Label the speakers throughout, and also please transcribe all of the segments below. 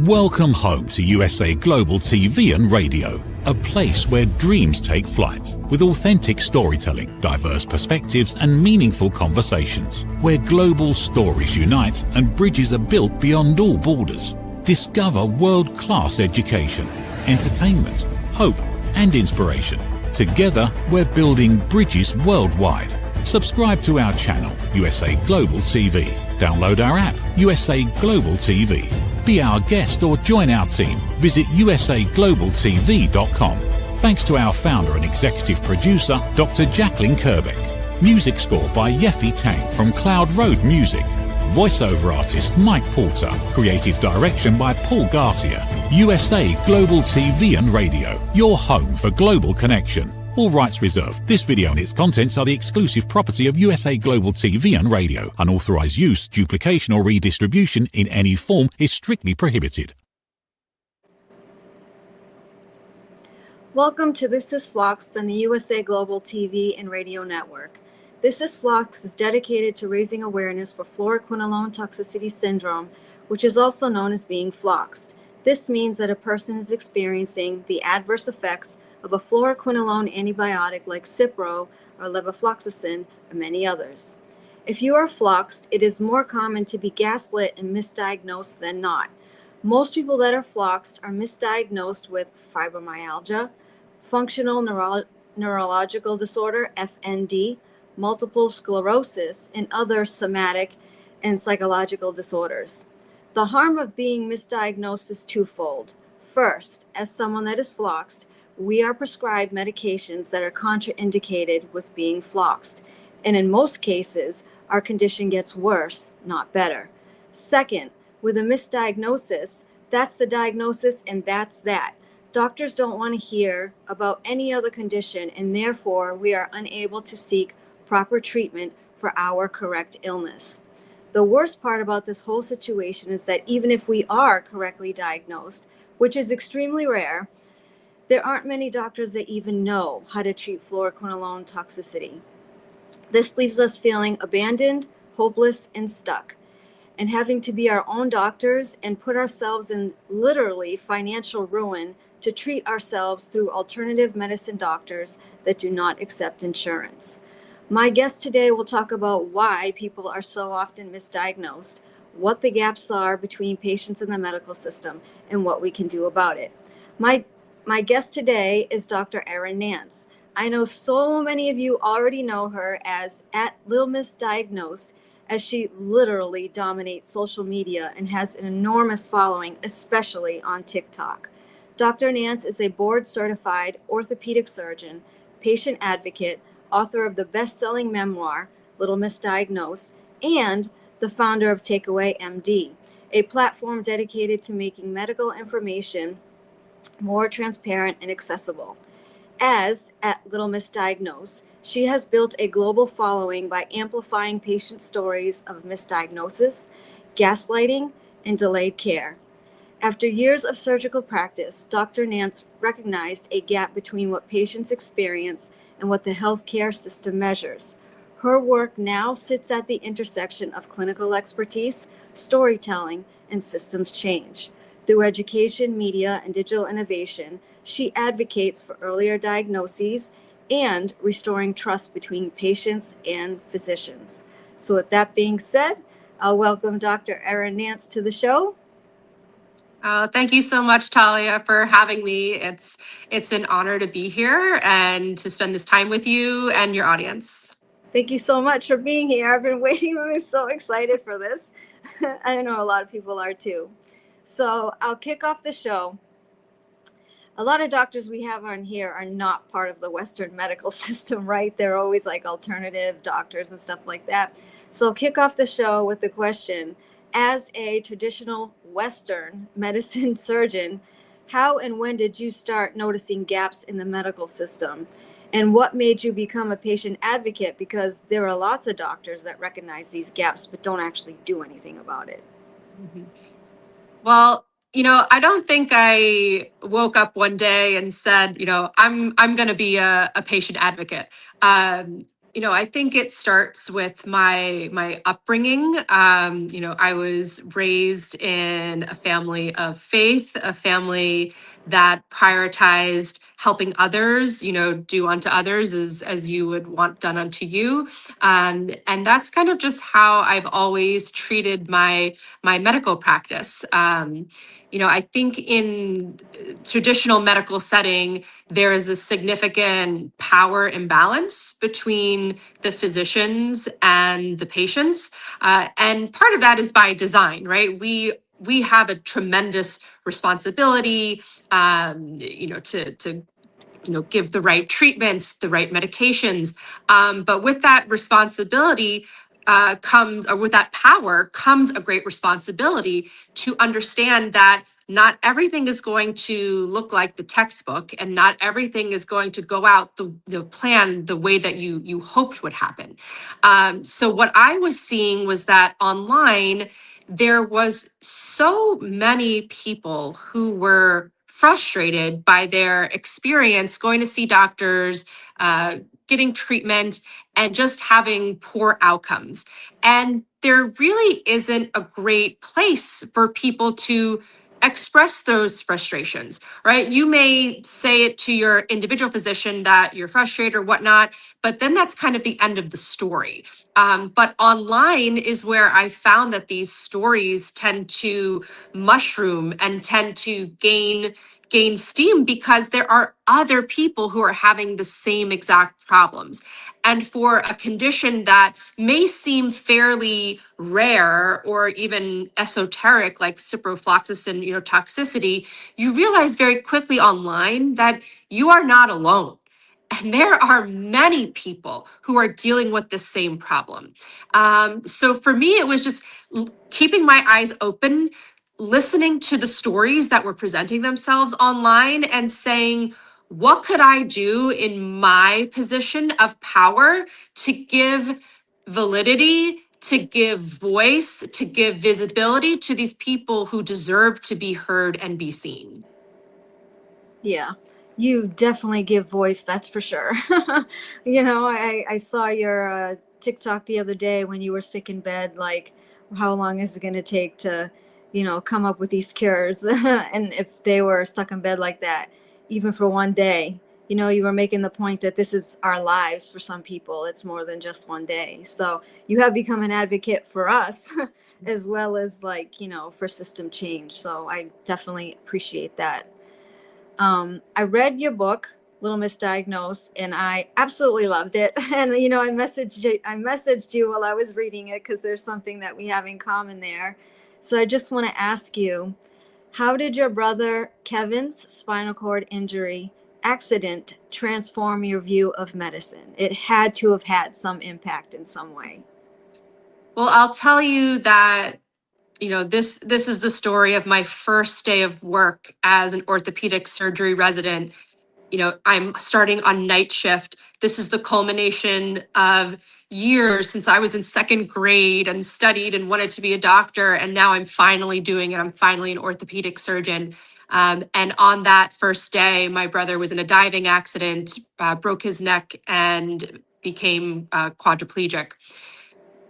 Speaker 1: Welcome home to USA Global TV and Radio, a place where dreams take flight, with authentic storytelling, diverse perspectives and meaningful conversations, where global stories unite and bridges are built beyond all borders. Discover world-class education, entertainment, hope and inspiration. Together, we're building bridges worldwide. Subscribe to our channel, USA Global TV. Download our app, USA Global TV. Be our guest or join our team. Visit usaglobaltv.com. Thanks to our founder and executive producer, Dr. Jacalyn Kerbeck. Music score by Yeffy Tang from Cloud Road Music. Voiceover artist Mike Porter. Creative direction by Paul Garcia. USA Global TV and Radio. Your home for global connection. All rights reserved. This video and its contents are the exclusive property of USA Global TV and Radio. Unauthorized use, duplication or redistribution in any form is strictly prohibited.
Speaker 2: Welcome to This is Floxed on the USA Global TV and Radio Network. This is Floxed is dedicated to raising awareness for fluoroquinolone toxicity syndrome, which is also known as being floxed. This means that a person is experiencing the adverse effects of a fluoroquinolone antibiotic like Cipro or levofloxacin and many others. If you are floxed, it is more common to be gaslit and misdiagnosed than not. Most people that are floxed are misdiagnosed with fibromyalgia, functional neurological disorder, FND, multiple sclerosis, and other somatic and psychological disorders. The harm of being misdiagnosed is twofold. First, as someone that is floxed, we are prescribed medications that are contraindicated with being floxed, and in most cases, our condition gets worse, not better. Second, with a misdiagnosis, that's the diagnosis and that's that. Doctors don't want to hear about any other condition, and therefore we are unable to seek proper treatment for our correct illness. The worst part about this whole situation is that even if we are correctly diagnosed, which is extremely rare, there aren't many doctors that even know how to treat fluoroquinolone toxicity. This leaves us feeling abandoned, hopeless, and stuck, and having to be our own doctors and put ourselves in literally financial ruin to treat ourselves through alternative medicine doctors that do not accept insurance. My guest today will talk about why people are so often misdiagnosed, what the gaps are between patients in the medical system, and what we can do about it. My guest today is Dr. Erin Nance. I know so many of you already know her as @LilMisDiagnosed, as she literally dominates social media and has an enormous following, especially on TikTok. Dr. Nance is a board-certified orthopedic surgeon, patient advocate, author of the best-selling memoir, Little Misdiagnosed, and the founder of Takeaway MD, a platform dedicated to making medical information more transparent and accessible. As Little Misdiagnosed, she has built a global following by amplifying patient stories of misdiagnosis, gaslighting, and delayed care. After years of surgical practice, Dr. Nance recognized a gap between what patients experience and what the healthcare system measures. Her work now sits at the intersection of clinical expertise, storytelling, and systems change. Through education, media, and digital innovation, she advocates for earlier diagnoses and restoring trust between patients and physicians. So with that being said, I'll welcome Dr. Erin Nance to the show.
Speaker 3: Thank you so much, Talia, for having me. It's an honor to be here and to spend this time with you and your audience.
Speaker 2: Thank you so much for being here. I've been waiting. I'm so excited for this. I know a lot of people are too. So I'll kick off the show. A lot of doctors we have on here are not part of the Western medical system, right? They're always like alternative doctors and stuff like that. So I'll kick off the show with the question, as a traditional Western medicine surgeon, how and when did you start noticing gaps in the medical system? And what made you become a patient advocate? Because there are lots of doctors that recognize these gaps but don't actually do anything about it.
Speaker 3: Mm-hmm. Well, I don't think I woke up one day and said, I'm going to be a patient advocate. I think it starts with my upbringing. I was raised in a family of faith, a family that prioritized helping others, do unto others as you would want done unto you. And that's kind of just how I've always treated my medical practice. I think in traditional medical setting, there is a significant power imbalance between the physicians and the patients. And part of that is by design, right? We have a tremendous responsibility, to give the right treatments, the right medications. But with that responsibility comes, or with that power comes a great responsibility to understand that not everything is going to look like the textbook, and not everything is going to go out the plan the way that you hoped would happen. So what I was seeing was that online, there was so many people who were frustrated by their experience going to see doctors, getting treatment, and just having poor outcomes. And there really isn't a great place for people to express those frustrations, right? You may say it to your individual physician that you're frustrated or whatnot, but then that's kind of the end of the story. But online is where I found that these stories tend to mushroom and tend to gain steam because there are other people who are having the same exact problems. And for a condition that may seem fairly rare or even esoteric, like ciprofloxacin, toxicity, you realize very quickly online that you are not alone. And there are many people who are dealing with the same problem. So for me, it was just keeping my eyes open, listening to the stories that were presenting themselves online and saying, what could I do in my position of power to give validity, to give voice, to give visibility to these people who deserve to be heard and be seen?
Speaker 2: Yeah, you definitely give voice, that's for sure. I saw your TikTok the other day when you were sick in bed, like, how long is it going to take to, come up with these cures? And if they were stuck in bed like that, even for one day, you were making the point that this is our lives for some people. It's more than just one day. So you have become an advocate for us as well as, like, for system change. So I definitely appreciate that. I read your book, Little Misdiagnosed, and I absolutely loved it. And I messaged you while I was reading it because there's something that we have in common there. So I just want to ask you, how did your brother Kevin's spinal cord injury accident transform your view of medicine? It had to have had some impact in some way.
Speaker 3: Well, I'll tell you that this is the story of my first day of work as an orthopedic surgery resident. I'm starting on night shift. This is the culmination of years since I was in second grade and studied and wanted to be a doctor. And now I'm finally doing it. I'm finally an orthopedic surgeon. And on that first day, my brother was in a diving accident, broke his neck, and became quadriplegic.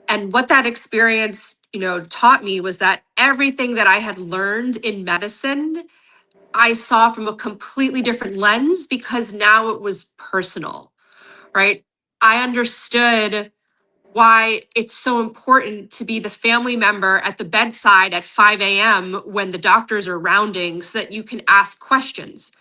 Speaker 3: And what that experience, taught me was that everything that I had learned in medicine, I saw from a completely different lens because now it was personal, right? I understood why it's so important to be the family member at the bedside at 5 a.m. when the doctors are rounding so that you can ask questions,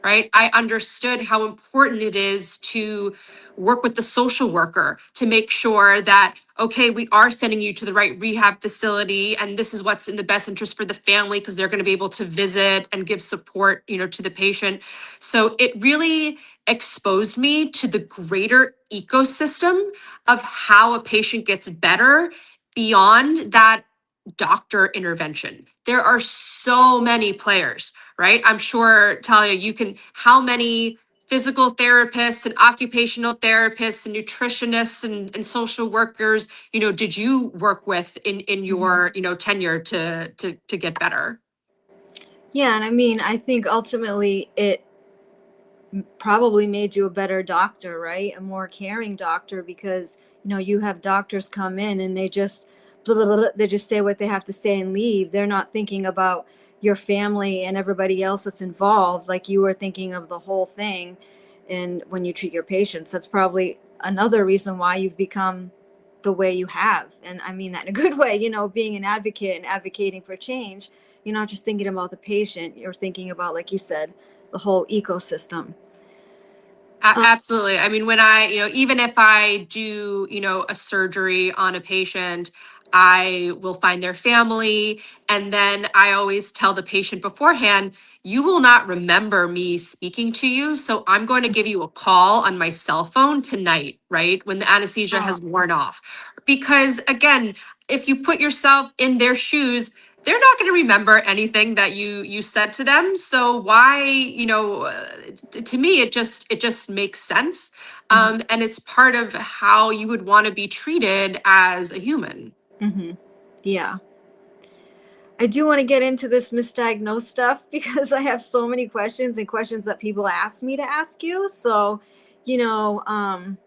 Speaker 3: right? I understood how important it is to work with the social worker to make sure that, okay, we are sending you to the right rehab facility, and this is what's in the best interest for the family because they're going to be able to visit and give support, to the patient. So it really exposed me to the greater ecosystem of how a patient gets better beyond that doctor intervention. There are so many players, right? I'm sure, Talia, how many physical therapists and occupational therapists and nutritionists and social workers, did you work with in your, tenure to get better?
Speaker 2: Yeah, and I think ultimately probably made you a better doctor, right? A more caring doctor, because you have doctors come in and they just blah, blah, blah, they just say what they have to say and leave. They're not thinking about your family and everybody else that's involved, like you were thinking of the whole thing. And when you treat your patients, that's probably another reason why you've become the way you have. And I mean that in a good way, being an advocate and advocating for change. You're not just thinking about the patient, you're thinking about, like you said, the whole ecosystem.
Speaker 3: Absolutely. I mean, when I, even if I do, a surgery on a patient, I will find their family. And then I always tell the patient beforehand, you will not remember me speaking to you. So I'm going to give you a call on my cell phone tonight, right? When the anesthesia has worn off. Because again, if you put yourself in their shoes, they're not going to remember anything that you said to them. So why, to me, it just makes sense. And it's part of how you would want to be treated as a human.
Speaker 2: Mm-hmm. Yeah. I do want to get into this misdiagnosed stuff because I have so many questions and questions that people ask me to ask you. So, I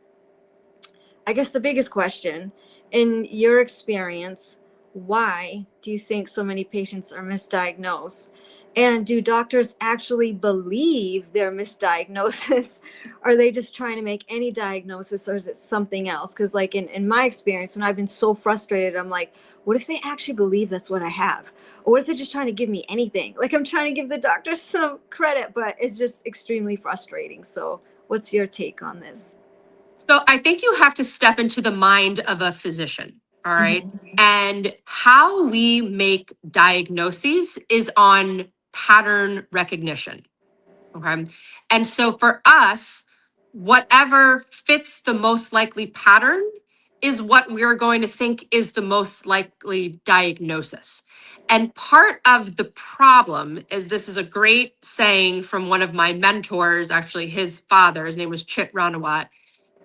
Speaker 2: guess the biggest question, in your experience, why do you think so many patients are misdiagnosed? And do doctors actually believe their misdiagnosis? Are they just trying to make any diagnosis, or is it something else? Because like in my experience, when I've been so frustrated, I'm like, what if they actually believe that's what I have? Or what if they're just trying to give me anything? Like, I'm trying to give the doctor some credit, but it's just extremely frustrating. So what's your take on this?
Speaker 3: So I think you have to step into the mind of a physician. All right.
Speaker 2: Mm-hmm.
Speaker 3: And how we make diagnoses is on pattern recognition. Okay. And so for us, whatever fits the most likely pattern is what we're going to think is the most likely diagnosis. And part of the problem is, this is a great saying from one of my mentors, actually, his father, his name was Chit Ranawat.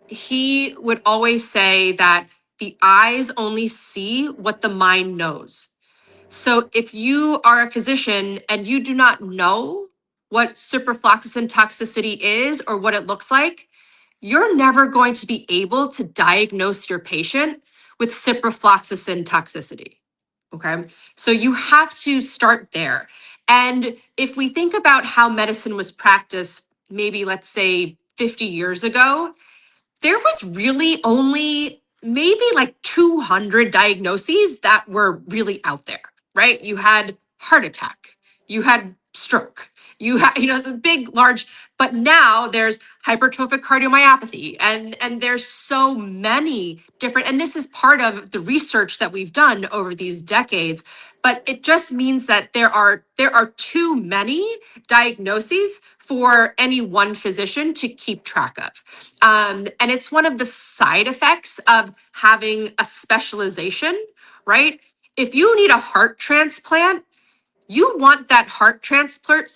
Speaker 3: He would always say that the eyes only see what the mind knows. So if you are a physician and you do not know what ciprofloxacin toxicity is or what it looks like, you're never going to be able to diagnose your patient with ciprofloxacin toxicity. Okay. So you have to start there. And if we think about how medicine was practiced, maybe let's say 50 years ago, there was really only maybe like 200 diagnoses that were really out there, right? You had heart attack, you had stroke, you had, the big, large, but now there's hypertrophic cardiomyopathy, and there's so many different, and this is part of the research that we've done over these decades, but it just means that there are too many diagnoses for any one physician to keep track of. And it's one of the side effects of having a specialization, right? If you need a heart transplant, you want that heart transplant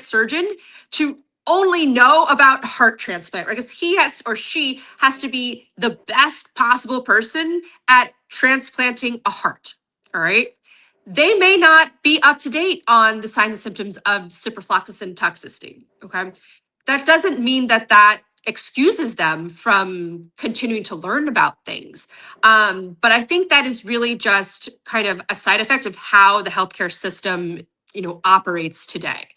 Speaker 3: surgeon to only know about heart transplant, right? Because he has, or she has to be the best possible person at transplanting a heart. All right. They may not be up to date on the signs and symptoms of ciprofloxacin toxicity. Okay. That doesn't mean that excuses them from continuing to learn about things. But I think that is really just kind of a side effect of how the healthcare system, operates today.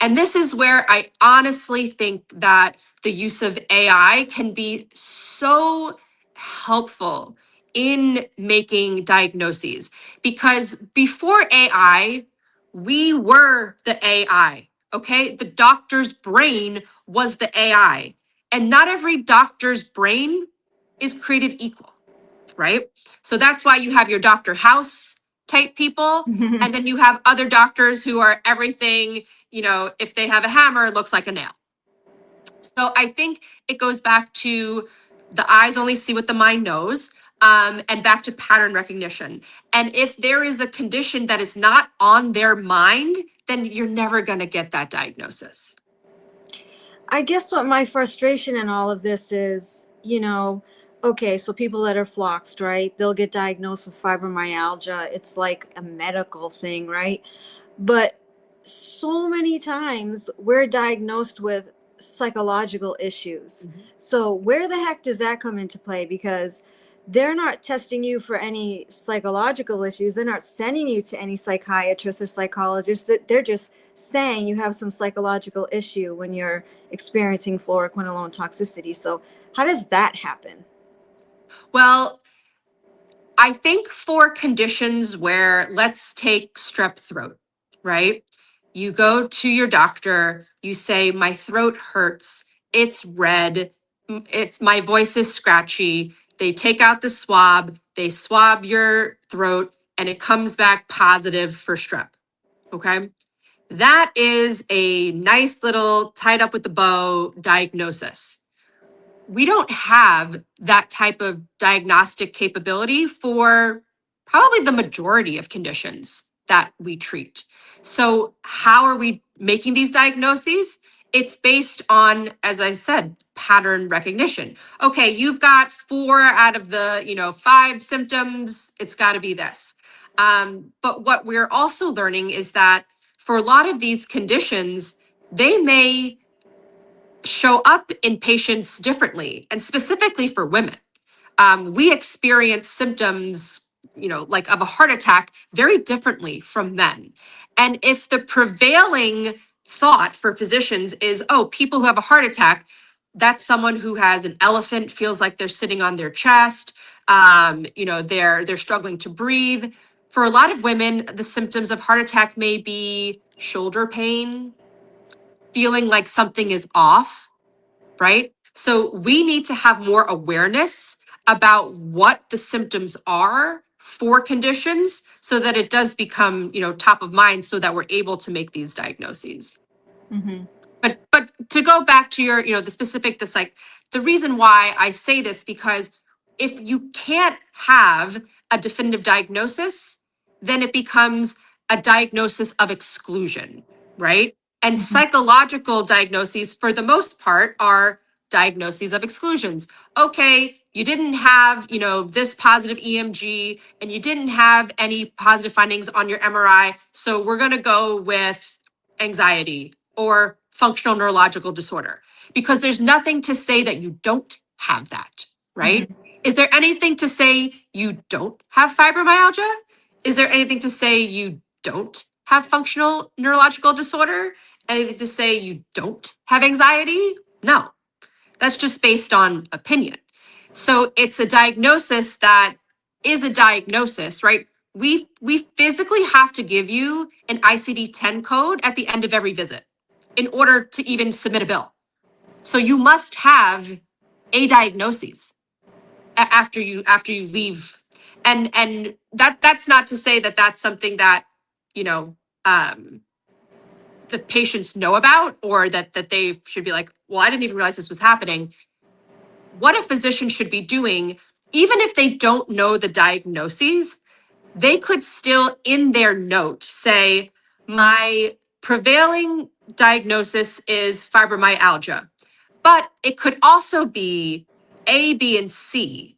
Speaker 3: And this is where I honestly think that the use of AI can be so helpful in making diagnoses, because before AI, we were the AI. Okay. The doctor's brain was the AI. And not every doctor's brain is created equal, right? So that's why you have your Dr. House type people. And then you have other doctors who are everything, if they have a hammer, it looks like a nail. So I think it goes back to the eyes only see what the mind knows, and back to pattern recognition. And if there is a condition that is not on their mind, then you're never going to get that diagnosis.
Speaker 2: I guess what my frustration in all of this is, okay, so people that are floxed, right? They'll get diagnosed with fibromyalgia. It's like a medical thing, right? But so many times we're diagnosed with psychological issues. So where the heck does that come into play? Because they're not testing you for any psychological issues. They're not sending you to any psychiatrist or psychologist. They're just saying you have some psychological issue when you're experiencing fluoroquinolone toxicity. So how does that happen?
Speaker 3: Well, I think for conditions where, let's take strep throat, right? You go to your doctor, you say, my throat hurts, it's red, my voice is scratchy. They take out the swab, they swab your throat, and it comes back positive for strep. Okay. That is a nice little tied up with the bow diagnosis. We don't have that type of diagnostic capability for probably the majority of conditions that we treat. So, how are we making these diagnoses? It's based on, as I said, pattern recognition. Okay, you've got 4 out of the 5 symptoms. It's got to be this. But what we're also learning is that for a lot of these conditions, they may show up in patients differently, and specifically for women. We experience symptoms, like of a heart attack very differently from men. And if the prevailing thought for physicians is, oh, people who have a heart attack, that's someone who has an elephant, feels like they're sitting on their chest, they're struggling to breathe. For a lot of women, the symptoms of heart attack may be shoulder pain, feeling like something is off, right? So we need to have more awareness about what the symptoms are for conditions so that it does become, top of mind so that we're able to make these diagnoses.
Speaker 2: Mm-hmm.
Speaker 3: But to go back to your, the reason why I say this, because if you can't have a definitive diagnosis, then it becomes a diagnosis of exclusion, right? And psychological diagnoses, for the most part, are diagnoses of exclusions. Okay, you didn't have, this positive EMG and you didn't have any positive findings on your MRI. So we're going to go with anxiety or functional neurological disorder, because there's nothing to say that you don't have that, right? Is there anything to say you don't have fibromyalgia? Is there anything to say you don't have functional neurological disorder? Anything to say you don't have anxiety? No, that's just based on opinion. So it's a diagnosis that is a diagnosis, right? We physically have to give you an ICD-10 code at the end of every visit in order to even submit a bill. So you must have a diagnosis after you leave, and that's not to say that that's something that the patients know about, or that they should be like, well, I didn't even realize this was happening. What a physician should be doing, even if they don't know the diagnoses, they could still in their note say, my prevailing diagnosis is fibromyalgia, but it could also be A, B, and C.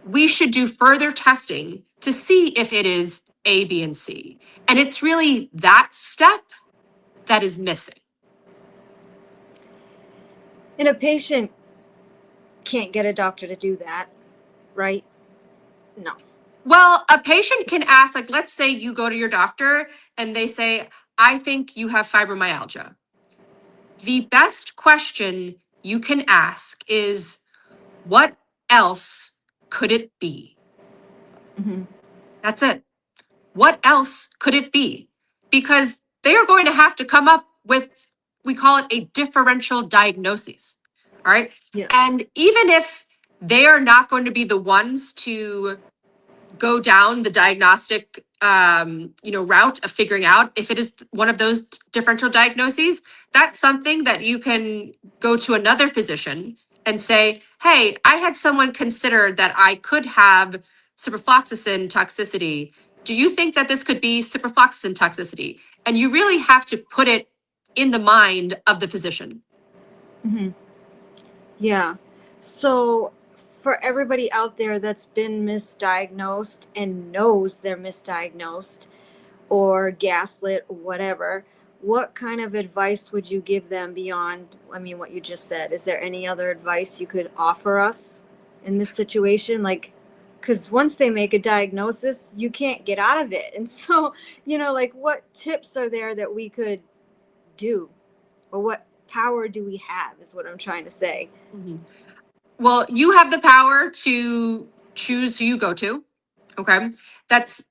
Speaker 3: We should do further testing to see if it is A, B, and C. And it's really that step that is missing.
Speaker 2: And a patient can't get a doctor to do that, right? No.
Speaker 3: Well, a patient can ask, like, let's say you go to your doctor and they say, I think you have fibromyalgia. The best question you can ask is, what else could it be? That's it. What else could it be? Because they are going to have to come up with, we call it a differential diagnosis. All right.
Speaker 2: Yeah.
Speaker 3: And even if they are not going to be the ones to go down the diagnostic route of figuring out if it is one of those differential diagnoses, that's something that you can go to another physician and say, hey, I had someone consider that I could have ciprofloxacin toxicity. Do you think that this could be ciprofloxacin toxicity? And you really have to put it in the mind of the physician.
Speaker 2: Yeah. So for everybody out there that's been misdiagnosed and knows they're misdiagnosed, or gaslit or whatever, what kind of advice would you give them beyond, I mean, what you just said? Is there any other advice you could offer us in this situation? Like, because once they make a diagnosis, you can't get out of it. And so, like, what tips are there that we could do, or what power do we have, is what I'm trying to say.
Speaker 3: Mhm. Well, you have the power to choose who you go to. Okay. That's,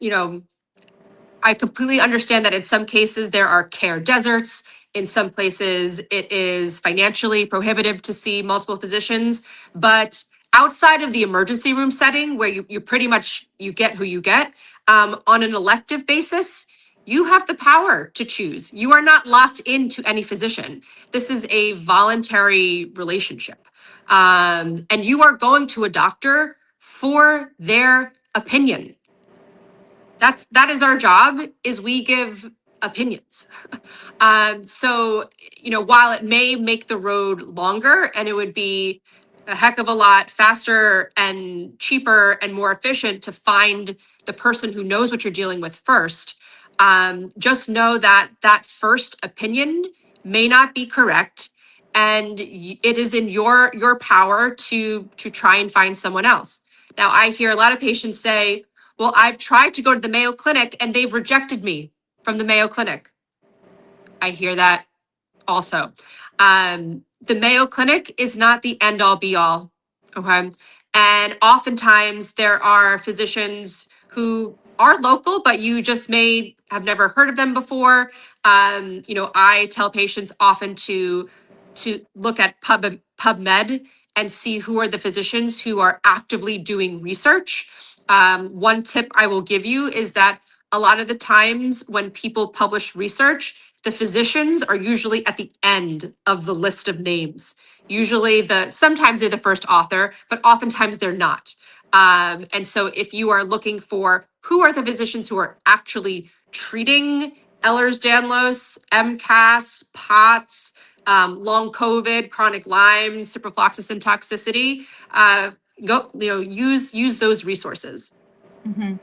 Speaker 3: I completely understand that in some cases there are care deserts. In some places it is financially prohibitive to see multiple physicians. But outside of the emergency room setting where you pretty much, you get who you get, on an elective basis, you have the power to choose. You are not locked into any physician. This is a voluntary relationship. And you are going to a doctor for their opinion. That is our job, is we give opinions. So, while it may make the road longer and it would be a heck of a lot faster and cheaper and more efficient to find the person who knows what you're dealing with first, just know that that first opinion may not be correct, and it is in your power to try and find someone else. Now, I hear a lot of patients say, well, I've tried to go to the Mayo Clinic and they've rejected me from the Mayo Clinic. I hear that also. The Mayo Clinic is not the end all be all. Okay. And oftentimes there are physicians who are local, but you just may have never heard of them before. I tell patients often to look at PubMed and see who are the physicians who are actively doing research. One tip I will give you is that a lot of the times when people publish research, the physicians are usually at the end of the list of names. Usually sometimes they're the first author, but oftentimes they're not. And so if you are looking for who are the physicians who are actually treating Ehlers-Danlos, MCAS, POTS, long COVID, chronic Lyme, ciprofloxacin toxicity, use those resources.
Speaker 2: Mm-hmm.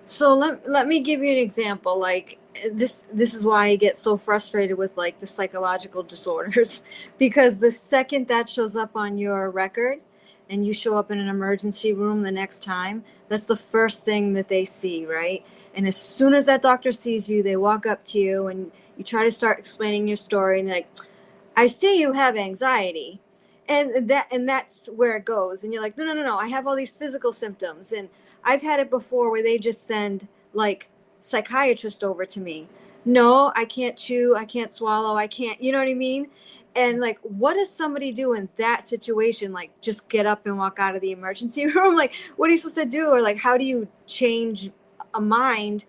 Speaker 2: So let me give you an example. Like, this is why I get so frustrated with, like, the psychological disorders, because the second that shows up on your record and you show up in an emergency room the next time, that's the first thing that they see, right? And as soon as that doctor sees you, they walk up to you and you try to start explaining your story, and they're like, I see you have anxiety. And that's where it goes. And you're like, no, I have all these physical symptoms. And I've had it before where they just send, like, psychiatrist over to me. No, I can't chew, I can't swallow, I can't, you know what I mean? And, like, what does somebody do in that situation? Like, just get up and walk out of the emergency room? Like, what are you supposed to do? Or, like, how do you change a mind?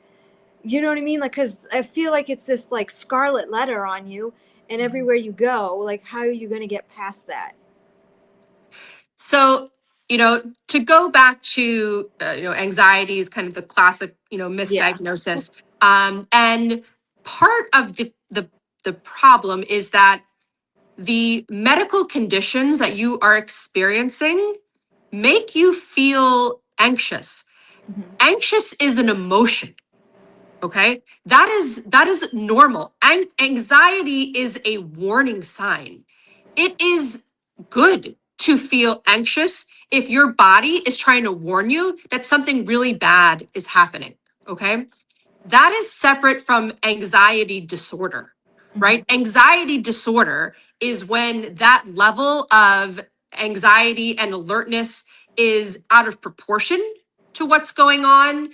Speaker 2: You know what I mean? Like, because I feel like it's this, like, scarlet letter on you, and everywhere you go. Like, how are you going to get past that?
Speaker 3: So, to go back to, anxiety is kind of the classic, misdiagnosis. And part of the problem is that the medical conditions that you are experiencing make you feel anxious.
Speaker 2: Mm-hmm.
Speaker 3: Anxious is an emotion. Okay. That is normal. And anxiety is a warning sign. It is good to feel anxious if your body is trying to warn you that something really bad is happening. Okay. That is separate from anxiety disorder, right?
Speaker 2: Mm-hmm.
Speaker 3: Anxiety disorder is when that level of anxiety and alertness is out of proportion to what's going on,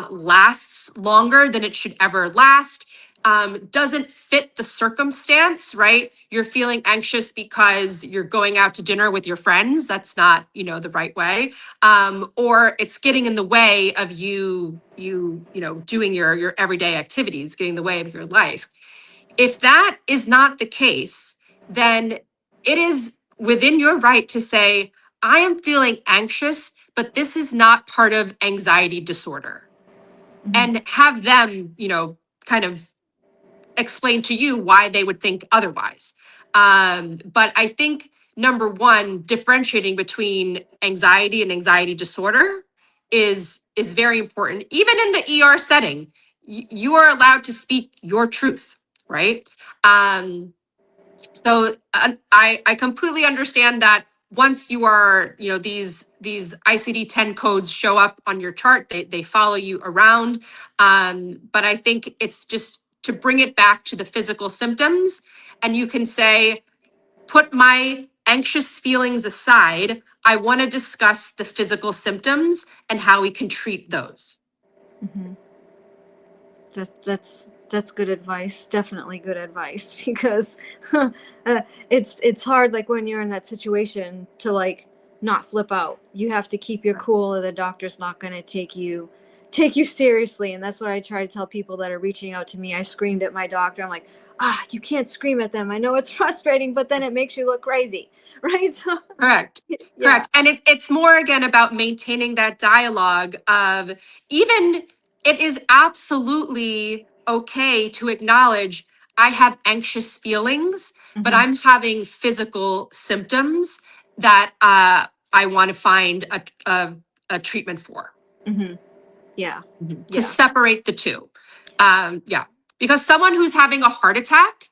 Speaker 3: lasts longer than it should ever last, doesn't fit the circumstance, right? You're feeling anxious because you're going out to dinner with your friends. That's not, the right way. Or it's getting in the way of you doing your everyday activities, getting in the way of your life. If that is not the case, then it is within your right to say, I am feeling anxious, but this is not part of anxiety disorder.
Speaker 2: Mm-hmm.
Speaker 3: And have them, kind of explain to you why they would think otherwise. But I think, number one, differentiating between anxiety and anxiety disorder is very important. Even in the ER setting, you are allowed to speak your truth, right? So I completely understand that once you are, these ICD-10 codes show up on your chart, they follow you around. But I think it's just to bring it back to the physical symptoms, and you can say, put my anxious feelings aside. I want to discuss the physical symptoms and how we can treat those.
Speaker 2: Mm-hmm. That's good advice. Definitely good advice, because it's hard, like when you're in that situation, to like not flip out. You have to keep your cool, or the doctor's not going to take you seriously. And that's what I try to tell people that are reaching out to me. I screamed at my doctor. I'm like, you can't scream at them. I know it's frustrating, but then it makes you look crazy, right? So,
Speaker 3: Correct.
Speaker 2: yeah.
Speaker 3: Correct. And it's more, again, about maintaining that dialogue of, even it is absolutely okay to acknowledge I have anxious feelings, but
Speaker 2: Mhm.
Speaker 3: I'm having physical symptoms that I want to find a treatment for.
Speaker 2: Mhm. Yeah.
Speaker 3: To
Speaker 2: Yeah.
Speaker 3: separate the two. Yeah. Because someone who's having a heart attack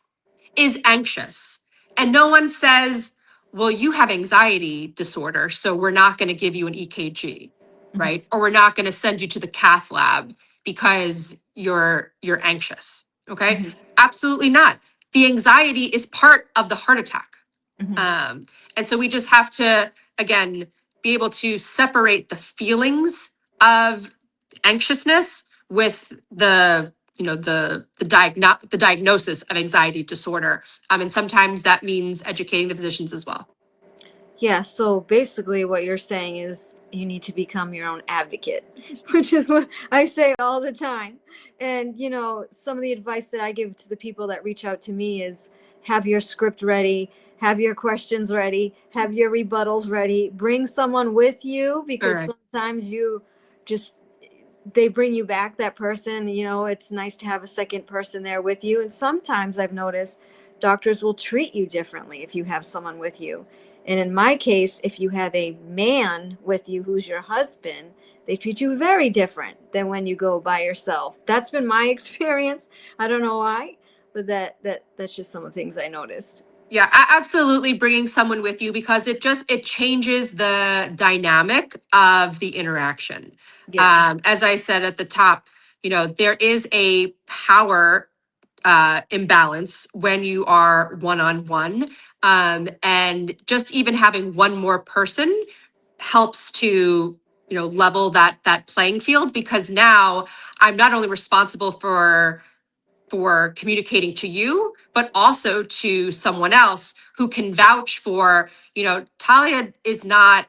Speaker 3: is anxious, and no one says, well, you have anxiety disorder, so we're not going to give you an EKG, right? Or we're not going to send you to the cath lab because you're anxious. Okay.
Speaker 2: Mhm.
Speaker 3: Absolutely not. The anxiety is part of the heart attack.
Speaker 2: Mhm.
Speaker 3: And so we just have to, again, be able to separate the feelings of anxiousness with the diagnosis of anxiety disorder. And sometimes that means educating the physicians as well.
Speaker 2: Yeah, so basically what you're saying is you need to become your own advocate, which is what I say all the time. And, some of the advice that I give to the people that reach out to me is have your script ready, have your questions ready, have your rebuttals ready, bring someone with you, because
Speaker 3: Correct.
Speaker 2: sometimes you just, they bring you back, that person. It's nice to have a second person there with you. And sometimes I've noticed doctors will treat you differently if you have someone with you. And in my case, if you have a man with you who's your husband, they treat you very different than when you go by yourself. That's been my experience. I don't know why, but that's just some of the things I noticed.
Speaker 3: Yeah, absolutely, bringing someone with you, because it changes the dynamic of the interaction.
Speaker 2: Yeah.
Speaker 3: As I said at the top, there is a power imbalance when you are one-on-one. And just even having one more person helps to, level that playing field, because now I'm not only responsible for communicating to you, but also to someone else who can vouch for, Talia is not,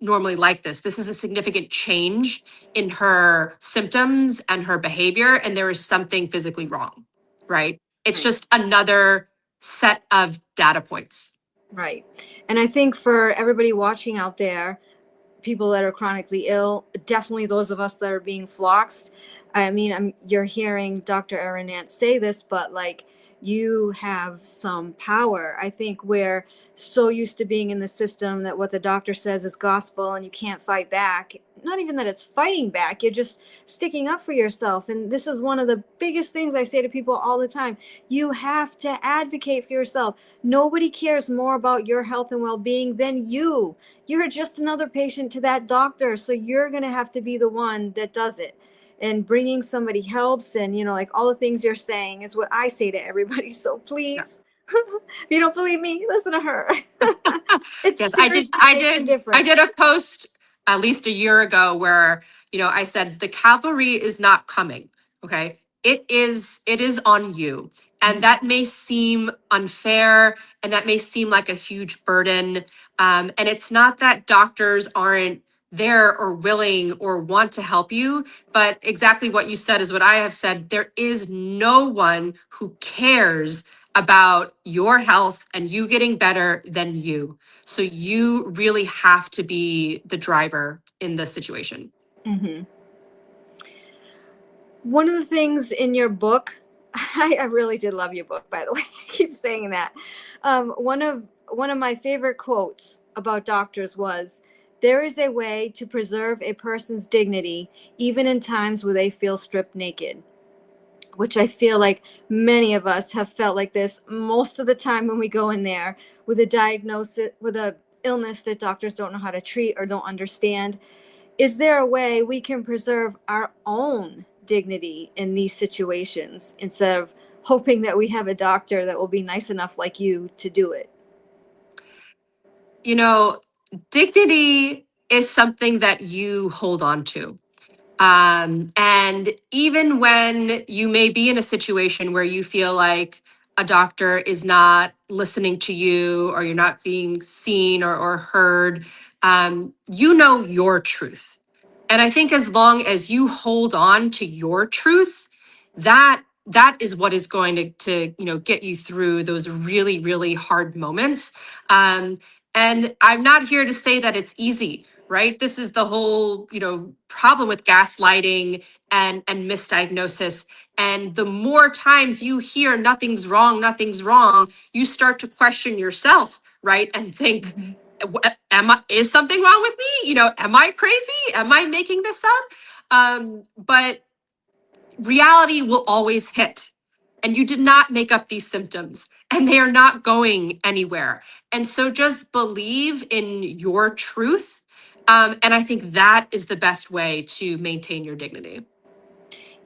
Speaker 3: normally like this. This is a significant change in her symptoms and her behavior, and there is something physically wrong, right? It's
Speaker 2: Right.
Speaker 3: just another set of data points.
Speaker 2: Right. And I think for everybody watching out there, people that are chronically ill, definitely those of us that are being floxed. I mean, you're hearing Dr. Erin Nance say this, but like, you have some power. I think we're so used to being in the system that what the doctor says is gospel and you can't fight back. Not even that it's fighting back, you're just sticking up for yourself. And this is one of the biggest things I say to people all the time. You have to advocate for yourself. Nobody cares more about your health and well-being than you. You're just another patient to that doctor, so you're going to have to be the one that does it. And bringing somebody helps, and like all the things you're saying is what I say to everybody. So please, if you don't believe me, listen to her. It's
Speaker 3: Yes,
Speaker 2: seriously making a
Speaker 3: I did
Speaker 2: difference.
Speaker 3: a post at least a year ago where, I said the cavalry is not coming. Okay. It is on you. And that may seem unfair, and that may seem like a huge burden. And it's not that doctors aren't there or willing or want to help you, but exactly what you said is what I have said. There is no one who cares about your health and you getting better than you. So you really have to be the driver in this situation.
Speaker 2: Mm-hmm. One of the things in your book, I really did love your book, by the way. I keep saying that. One of my favorite quotes about doctors was, "There is a way to preserve a person's dignity even in times where they feel stripped naked." which I feel like many of us have felt like this most of the time when we go in there with a diagnosis, with a illness that doctors don't know how to treat or don't understand. Is there a way we can preserve our own dignity in these situations instead of hoping that we have a doctor that will be nice enough like you to do it?
Speaker 3: You know, dignity is something that you hold on to. And even when you may be in a situation where you feel like a doctor is not listening to you, or you're not being seen or heard, you know your truth. And I think as long as you hold on to your truth, that is what is going to get you through those really, really hard moments. And I'm not here to say that it's easy, right? This is the whole, problem with gaslighting and misdiagnosis. And the more times you hear nothing's wrong, you start to question yourself, right? And think,
Speaker 2: Mhm.
Speaker 3: is something wrong with me? Am I crazy? Am I making this up? But reality will always hit. And you did not make up these symptoms, and they are not going anywhere. And so just believe in your truth. And I think that is the best way to maintain your dignity.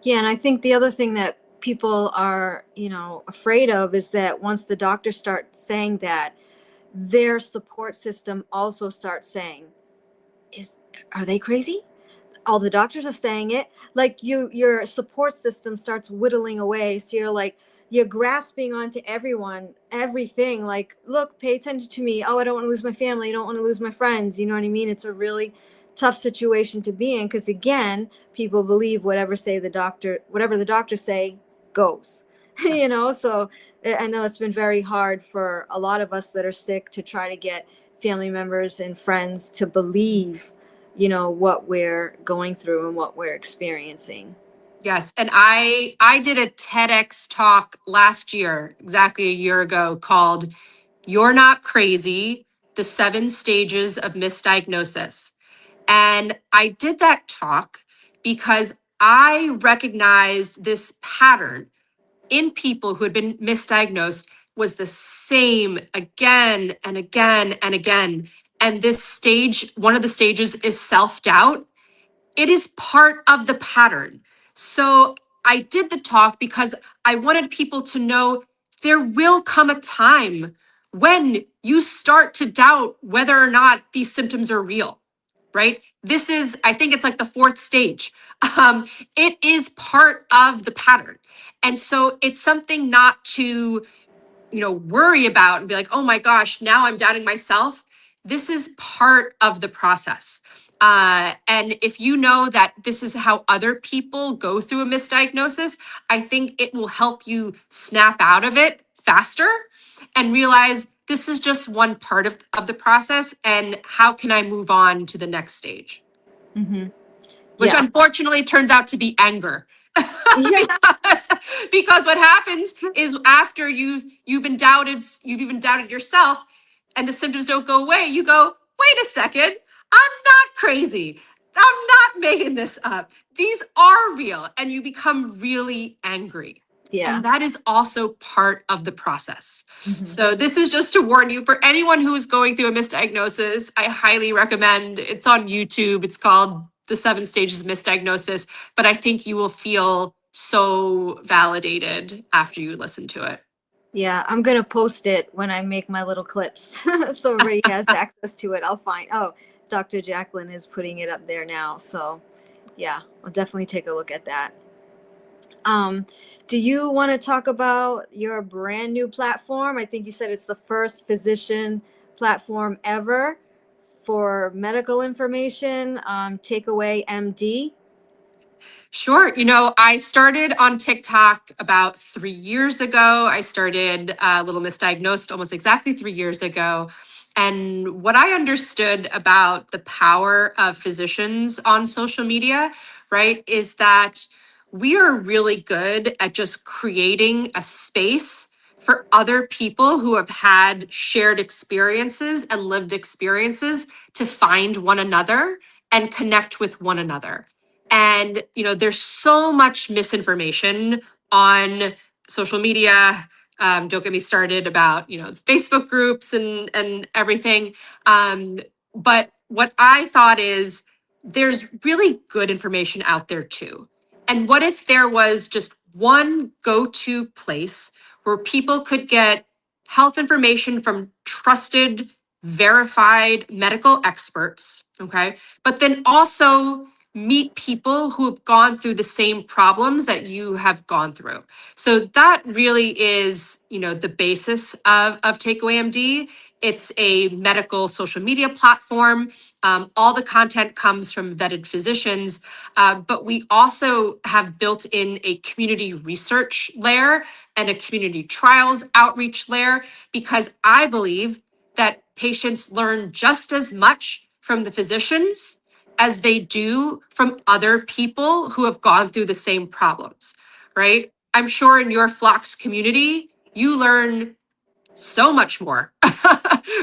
Speaker 2: Yeah, and I think the other thing that people are, afraid of is that once the doctors start saying that, their support system also starts saying, "Is are they crazy? All the doctors are saying it." Like your support system starts whittling away, so you're grasping onto everything, like, "Look, pay attention to me. Oh, I don't want to lose my family, I don't want to lose my friends." You know what I mean? It's a really tough situation to be in, because again, people believe whatever the doctors say goes.
Speaker 3: Yeah.
Speaker 2: So I know it's been very hard for a lot of us that are sick to try to get family members and friends to believe what we're going through and what we're experiencing.
Speaker 3: Yes, and I did a TEDx talk last year, exactly a year ago, called "You're Not Crazy: The 7 Stages of Misdiagnosis." And I did that talk because I recognized this pattern in people who had been misdiagnosed was the same again and again and again. And this stage, one of the stages is self-doubt. It is part of the pattern. So I did the talk because I wanted people to know there will come a time when you start to doubt whether or not these symptoms are real, right? This is, I think it's like the 4th stage. It is part of the pattern. And so it's something not to worry about and be like, oh my gosh, now I'm doubting myself. This is part of the process. And if you know that this is how other people go through a misdiagnosis, I think it will help you snap out of it faster and realize this is just one part of the process. And how can I move on to the next stage?
Speaker 2: Mm-hmm.
Speaker 3: Which
Speaker 2: Yeah.
Speaker 3: unfortunately turns out to be anger.
Speaker 2: Yeah.
Speaker 3: because what happens is after you've even doubted yourself and the symptoms don't go away, you go, wait a second, I'm not crazy. I'm not making this up. These are real. And you become really angry.
Speaker 2: Yeah.
Speaker 3: And that is also part of the process.
Speaker 2: Mm-hmm.
Speaker 3: So this is just to warn you, for anyone who is going through a misdiagnosis, I highly recommend, it's on YouTube. It's called The 7 Stages of Misdiagnosis, but I think you will feel so validated after you listen to it.
Speaker 2: Yeah, I'm gonna post it when I make my little clips, so everybody has access to it. Dr. Jacalyn is putting it up there now, so yeah, I'll definitely take a look at that. Do you want to talk about your brand new platform? I think you said it's the first physician platform ever for medical information. Takeaway MD.
Speaker 3: Sure. I started on TikTok about 3 years ago. I started Little Misdiagnosed almost exactly 3 years ago. And what I understood about the power of physicians on social media, right, is that we are really good at just creating a space for other people who have had shared experiences and lived experiences to find one another and connect with one another. And, there's so much misinformation on social media. Don't get me started about, Facebook groups and everything. But what I thought is there's really good information out there too. And what if there was just one go-to place where people could get health information from trusted, verified medical experts, okay? But then also meet people who have gone through the same problems that you have gone through. So that really is, the basis of Takeaway MD. It's a medical social media platform. All the content comes from vetted physicians, but we also have built in a community research layer and a community trials outreach layer, because I believe that patients learn just as much from the physicians as they do from other people who have gone through the same problems, right? I'm sure in your Flocks community, you learn so much more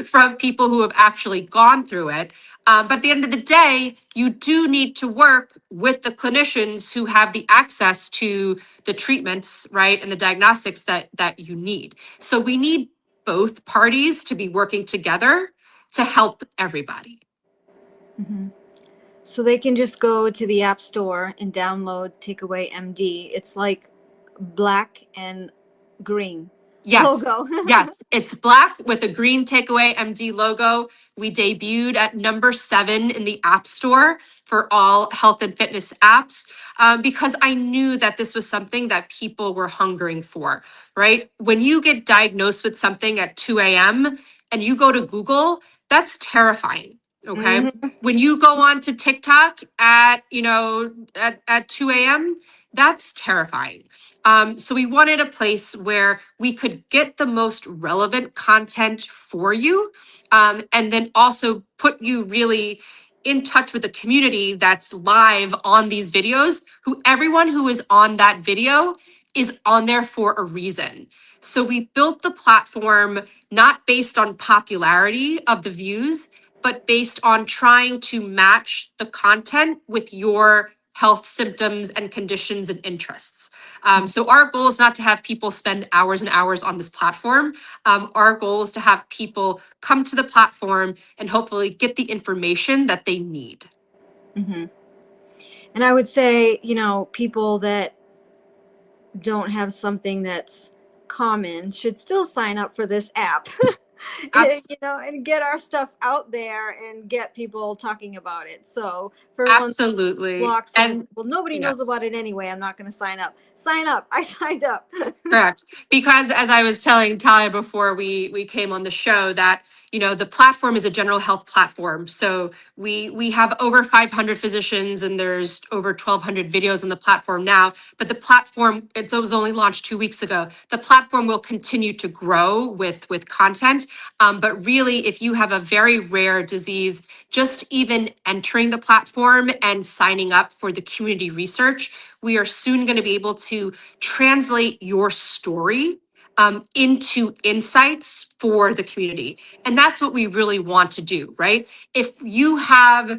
Speaker 3: from people who have actually gone through it. But at the end of the day, you do need to work with the clinicians who have the access to the treatments, right, and the diagnostics that you need. So we need both parties to be working together to help everybody.
Speaker 2: Mm-hmm. So they can just go to the App Store and download Takeaway MD. It's like black and green logo.
Speaker 3: Yes, it's black with a green Takeaway MD logo. We debuted at number 7 in the App Store for all health and fitness apps, because I knew that this was something that people were hungering for, right? When you get diagnosed with something at 2 a.m. and you go to Google, that's terrifying, okay?
Speaker 2: Mm-hmm.
Speaker 3: When you go on to TikTok at 2 a.m., that's terrifying. So we wanted a place where we could get the most relevant content for you, and then also put you really in touch with the community that's live on these videos, who everyone who is on that video is on there for a reason. So we built the platform not based on popularity of the views, but based on trying to match the content with your health symptoms and conditions and interests. So our goal is not to have people spend hours and hours on this platform. Our goal is to have people come to the platform and hopefully get the information that they need.
Speaker 2: Mm-hmm. And I would say, people that don't have something that's common should still sign up for this app. And get our stuff out there and get people talking about it. So for everyone
Speaker 3: Absolutely.
Speaker 2: Block says,
Speaker 3: And
Speaker 2: well, nobody knows
Speaker 3: yes.
Speaker 2: about it anyway, I'm not going to sign up. Sign up. I signed up.
Speaker 3: Correct. Because as I was telling Talia before we came on the show, that the platform is a general health platform. So we have over 500 physicians and there's over 1,200 videos on the platform now. But the platform, it was only launched 2 weeks ago. The platform will continue to grow with content. But really, if you have a very rare disease, just even entering the platform and signing up for the community research, we are soon going to be able to translate your story into insights for the community. And that's what we really want to do, right? If you have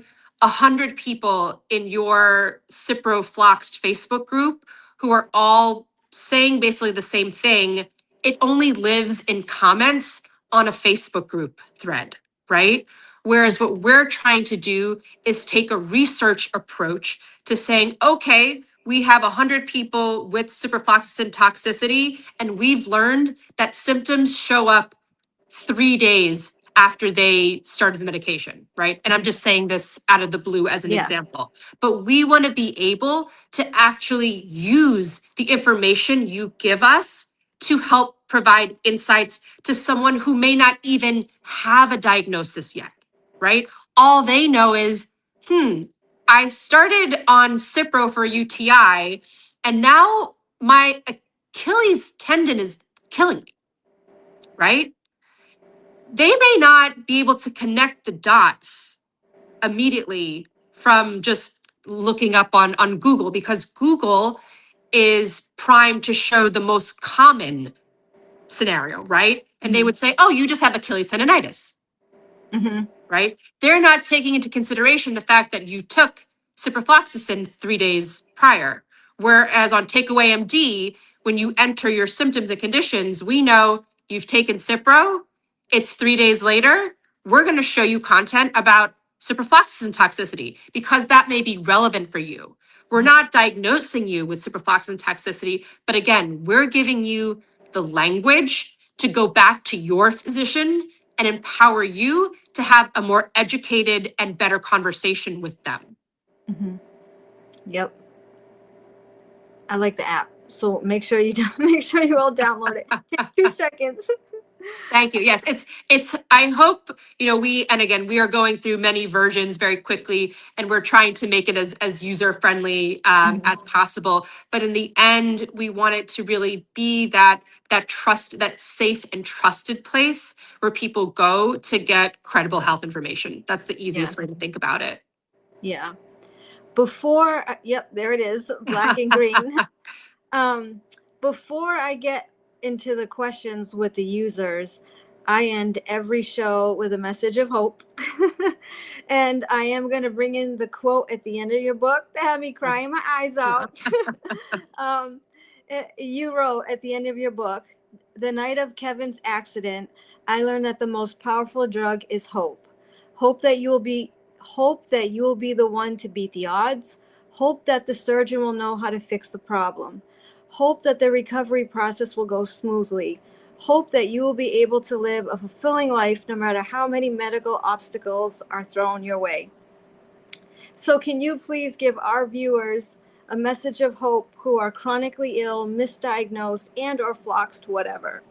Speaker 3: 100 people in your Cipro Floxed Facebook group who are all saying basically the same thing, it only lives in comments on a Facebook group thread, right? Whereas what we're trying to do is take a research approach to saying, okay, we have 100 people with ciprofloxacin toxicity, and we've learned that symptoms show up 3 days after they started the medication, right? And I'm just saying this out of the blue as an example. But we want to be able to actually use the information you give us to help provide insights to someone who may not even have a diagnosis yet, right? All they know is, I started on Cipro for UTI, and now my Achilles tendon is killing me, right? They may not be able to connect the dots immediately from just looking up on Google, because Google is primed to show the most common scenario, right? And they would say, oh, you just have Achilles tendonitis, right? They're not taking into consideration the fact that you took ciprofloxacin 3 days prior. Whereas on Takeaway MD, when you enter your symptoms and conditions, we know you've taken Cipro, it's 3 days later, we're going to show you content about ciprofloxacin toxicity because that may be relevant for you. We're not diagnosing you with ciprofloxacin toxicity, but again, we're giving you the language to go back to your physician and empower you to have a more educated and better conversation with them.
Speaker 2: Mm-hmm. Yep. I like the app. So make sure you all download it. Take 2 seconds.
Speaker 3: Thank you. Yes, it's I hope, we are going through many versions very quickly, and we're trying to make it as user friendly as possible. But in the end, we want it to really be that safe and trusted place where people go to get credible health information. That's the easiest way to think about it.
Speaker 2: Yeah. Before, yep, there it is, black and green. Before I get into the questions with the users, I end every show with a message of hope. And I am going to bring in the quote at the end of your book that had me crying my eyes out. You wrote at the end of your book, the night of Kevin's accident, I learned that the most powerful drug is hope. Hope that you will be the one to beat the odds. Hope that the surgeon will know how to fix the problem. Hope that the recovery process will go smoothly. Hope that you will be able to live a fulfilling life no matter how many medical obstacles are thrown your way. So can you please give our viewers a message of hope who are chronically ill, misdiagnosed, and or floxed, whatever?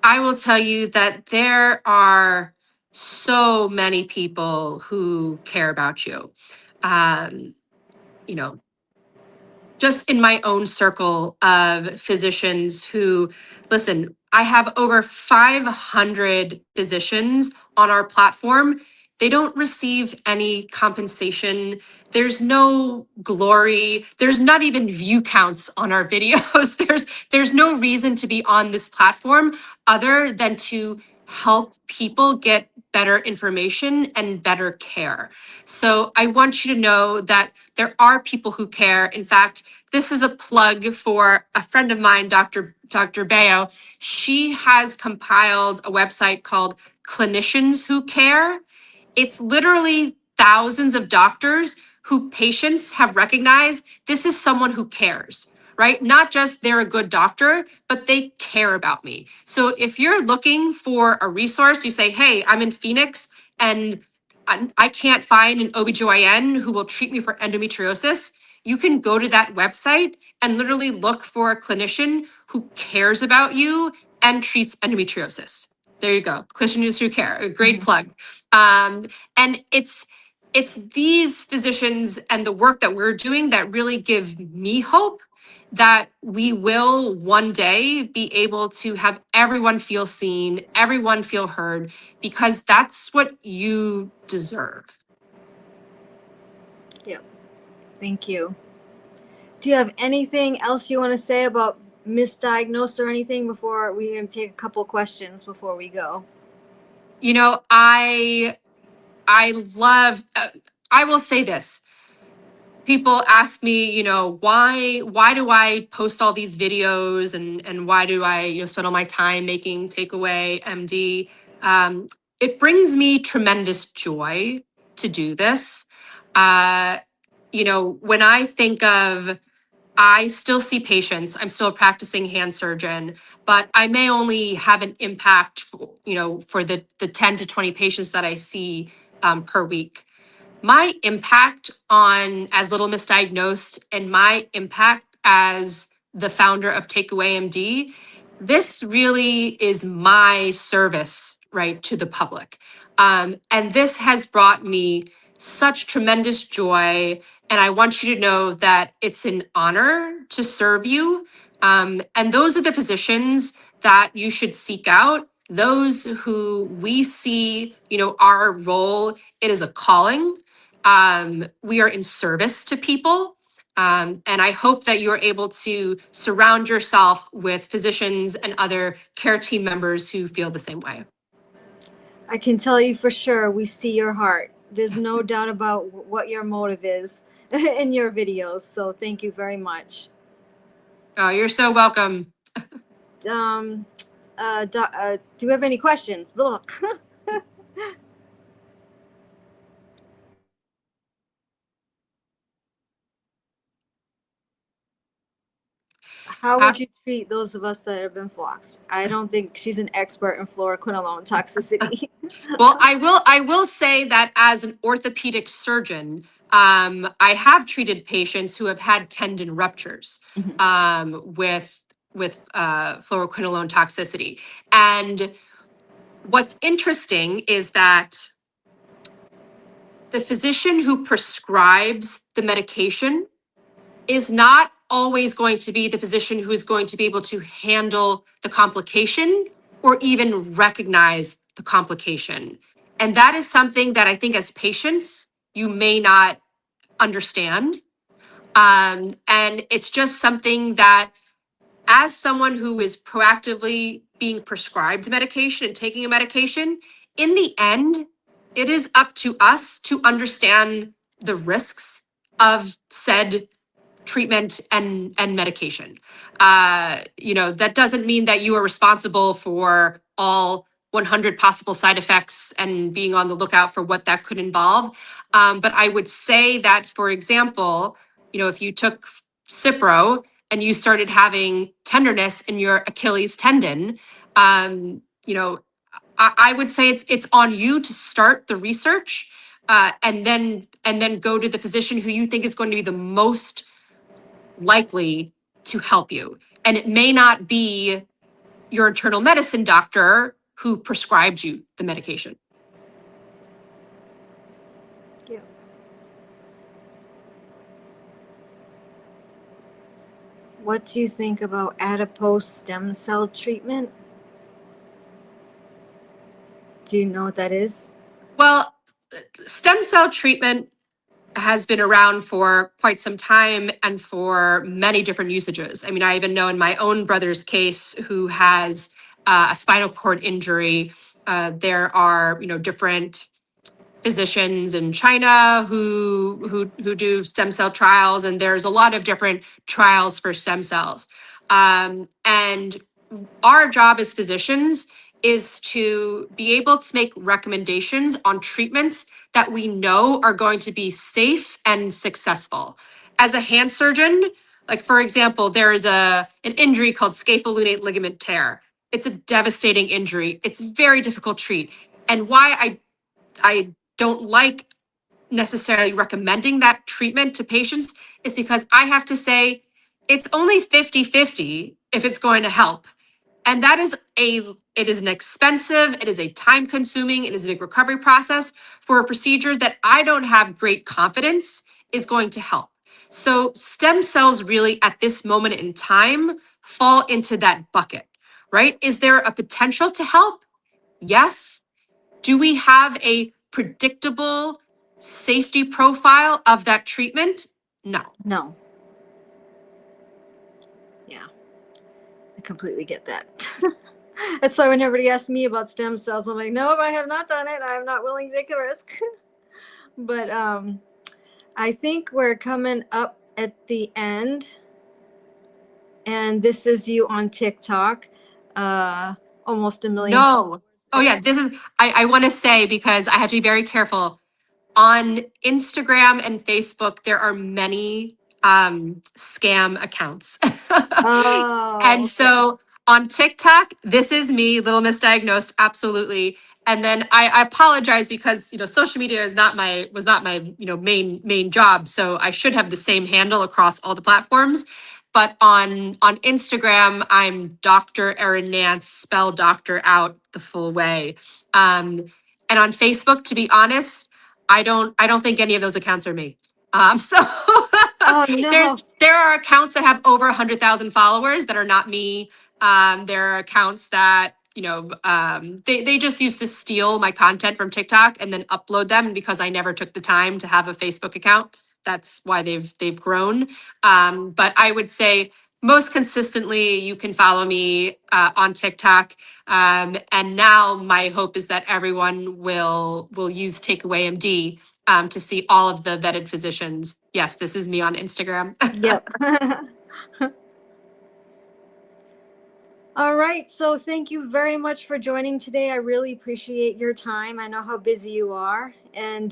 Speaker 3: I will tell you that there are so many people who care about you. Just in my own circle of physicians who, listen, I have over 500 physicians on our platform. They don't receive any compensation. There's no glory. There's not even view counts on our videos. There's no reason to be on this platform other than to help people get better information and better care. So I want you to know that there are people who care. In fact, this is a plug for a friend of mine, Dr. Bayo. She has compiled a website called Clinicians Who Care. It's literally thousands of doctors who patients have recognized this is someone who cares, right? Not just they're a good doctor, but they care about me. So if you're looking for a resource, you say, hey, I'm in Phoenix and I can't find an OBGYN who will treat me for endometriosis. You can go to that website and literally look for a clinician who cares about you and treats endometriosis. There you go. Clinicians Who Care, a great plug. And it's these physicians and the work that we're doing that really give me hope that we will one day be able to have everyone feel seen, everyone feel heard, because that's what you deserve.
Speaker 2: Yep. Thank you. Do you have anything else you want to say about misdiagnosed or anything before we're going to take a couple questions before we go?
Speaker 3: I love, I will say this. People ask me, why do I post all these videos and why do I spend all my time making Takeaway MD? It brings me tremendous joy to do this. When I think of, I still see patients, I'm still a practicing hand surgeon, but I may only have an impact for the 10 to 20 patients that I see per week. My impact on as Little Misdiagnosed and my impact as the founder of Takeaway MD, this really is my service, right, to the public. And this has brought me such tremendous joy. And I want you to know that it's an honor to serve you. And those are the physicians that you should seek out. Those who we see, our role, it is a calling. We are in service to people. And I hope that you're able to surround yourself with physicians and other care team members who feel the same way.
Speaker 2: I can tell you for sure, we see your heart. There's no doubt about what your motive is in your videos. So thank you very much.
Speaker 3: Oh, you're so welcome.
Speaker 2: Do you have any questions? Look. How would you treat those of us that have been floxed? I don't think she's an expert in fluoroquinolone toxicity.
Speaker 3: Well, I will say that as an orthopedic surgeon, I have treated patients who have had tendon ruptures with fluoroquinolone toxicity. And what's interesting is that the physician who prescribes the medication is not always going to be the physician who's going to be able to handle the complication or even recognize the complication. And that is something that I think as patients, you may not understand. And it's just something that, as someone who is proactively being prescribed medication and taking a medication, in the end, it is up to us to understand the risks of said treatment and medication. That doesn't mean that you are responsible for all 100 possible side effects and being on the lookout for what that could involve. But I would say that, for example, if you took Cipro and you started having tenderness in your Achilles tendon, I would say it's on you to start the research and then go to the physician who you think is going to be the most likely to help you. And it may not be your internal medicine doctor who prescribed you the medication.
Speaker 2: Yeah. What do you think about adipose stem cell treatment? Do you know what that is?
Speaker 3: Well, stem cell treatment has been around for quite some time and for many different usages. I mean, I even know in my own brother's case, who has a spinal cord injury, there are different physicians in China who do stem cell trials, and there's a lot of different trials for stem cells. And our job as physicians is to be able to make recommendations on treatments that we know are going to be safe and successful. As a hand surgeon, like for example, there is an injury called scapholunate ligament tear. It's a devastating injury. It's very difficult to treat. And why I don't like necessarily recommending that treatment to patients is because I have to say it's only 50-50 if it's going to help. And that is it is an expensive, it is a time consuming, it is a big recovery process for a procedure that I don't have great confidence is going to help. So stem cells really at this moment in time fall into that bucket, right? Is there a potential to help? Yes. Do we have a predictable safety profile of that treatment? No.
Speaker 2: No. Yeah. I completely get that. That's why when everybody asks me about stem cells, I'm like, nope, I have not done it. I'm not willing to take a risk. But I think we're coming up at the end. And this is you on TikTok. Almost 1 million.
Speaker 3: No. Oh yeah, this is, I want to say, because I have to be very careful. On Instagram and Facebook, there are many scam accounts.
Speaker 2: Oh,
Speaker 3: And
Speaker 2: okay.
Speaker 3: so on TikTok, this is me, Little Misdiagnosed, absolutely. And then I apologize because social media was not my main job. So I should have the same handle across all the platforms. But on Instagram, I'm Dr. Erin Nance, spell doctor out the full way. And on Facebook, to be honest, I don't think any of those accounts are me. So
Speaker 2: Oh no.
Speaker 3: there are accounts that have over 100,000 followers that are not me. There are accounts that they just used to steal my content from TikTok and then upload them. And because I never took the time to have a Facebook account, that's why they've grown. But I would say most consistently, you can follow me on TikTok. And now my hope is that everyone will use Takeaway MD to see all of the vetted physicians. Yes, this is me on Instagram.
Speaker 2: Yep. All right, so thank you very much for joining today. I really appreciate your time. I know how busy you are. And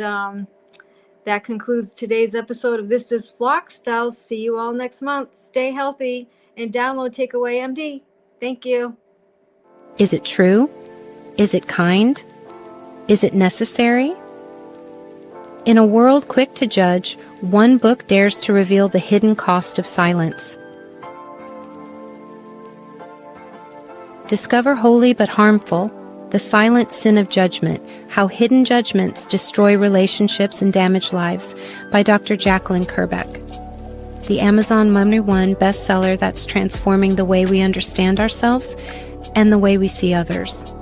Speaker 2: that concludes today's episode of This is Floxed. I'll see you all next month. Stay healthy and download Takeaway MD. Thank you.
Speaker 4: Is it true? Is it kind? Is it necessary? In a world quick to judge, one book dares to reveal the hidden cost of silence. Discover Holy but Harmful, The Silent Sin of Judgment, How Hidden Judgments Destroy Relationships and Damage Lives by Dr. Jacalyn Kerbeck. The Amazon #1 bestseller that's transforming the way we understand ourselves and the way we see others.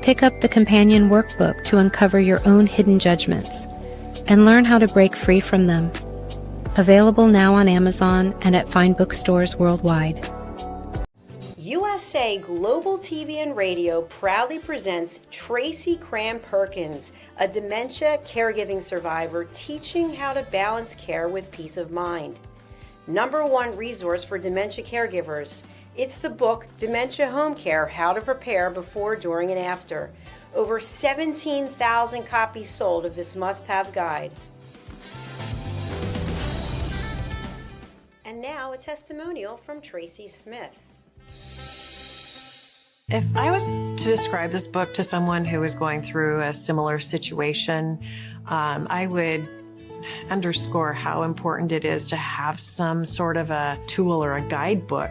Speaker 4: Pick up the companion workbook to uncover your own hidden judgments and learn how to break free from them. Available now on Amazon and at fine bookstores worldwide.
Speaker 5: USA Global TV and Radio proudly presents Tracy Cram Perkins, a dementia caregiving survivor teaching how to balance care with peace of mind. #1 resource for dementia caregivers. It's the book Dementia Home Care: How to Prepare Before, During, and After. Over 17,000 copies sold of this must-have guide. And now a testimonial from Tracy Smith.
Speaker 6: If I was to describe this book to someone who is going through a similar situation, I would underscore how important it is to have some sort of a tool or a guidebook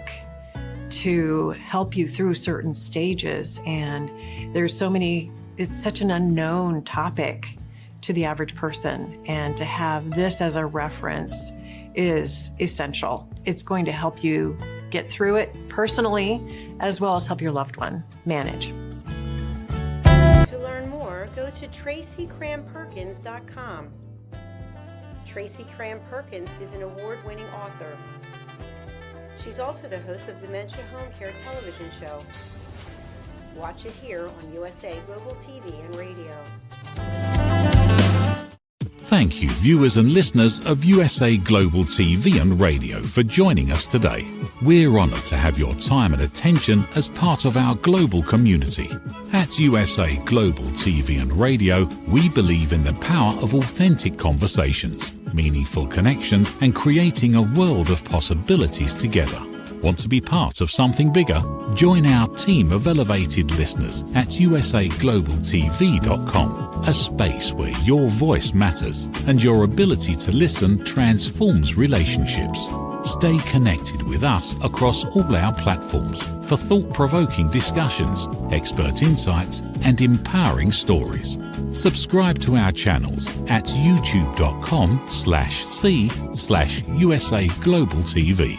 Speaker 6: to help you through certain stages. And there's so many, it's such an unknown topic to the average person. And to have this as a reference is essential. It's going to help you get through it personally, as well as help your loved one manage.
Speaker 5: To learn more, go to TracyCramPerkins.com. Tracy Cram Perkins is an award-winning author. She's also the host of Dementia Home Care television show. Watch it here on USA Global TV and Radio.
Speaker 1: Thank you, viewers and listeners of USA Global TV and Radio, for joining us today. We're honoured to have your time and attention as part of our global community. At USA Global TV and Radio, we believe in the power of authentic conversations, meaningful connections, and creating a world of possibilities together. Want to be part of something bigger? Join our team of elevated listeners at usaglobaltv.com, a space where your voice matters and your ability to listen transforms relationships. Stay connected with us across all our platforms for thought-provoking discussions, expert insights, and empowering stories. Subscribe to our channels at youtube.com/c/USA Global TV.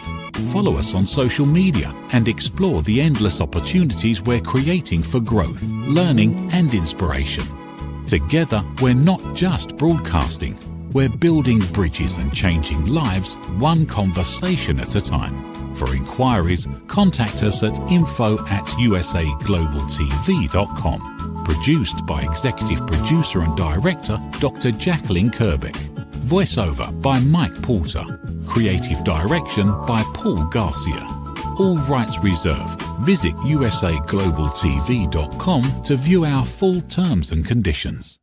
Speaker 1: Follow us on social media and explore the endless opportunities we're creating for growth, learning, and inspiration. Together, we're not just broadcasting, we're building bridges and changing lives one conversation at a time. For inquiries, contact us at info@usaglobaltv.com. Produced by Executive Producer and Director Dr. Jacalyn Kerbeck. Voiceover by Mike Porter. Creative direction by Paul Garcia. All rights reserved. Visit usaglobaltv.com to view our full terms and conditions.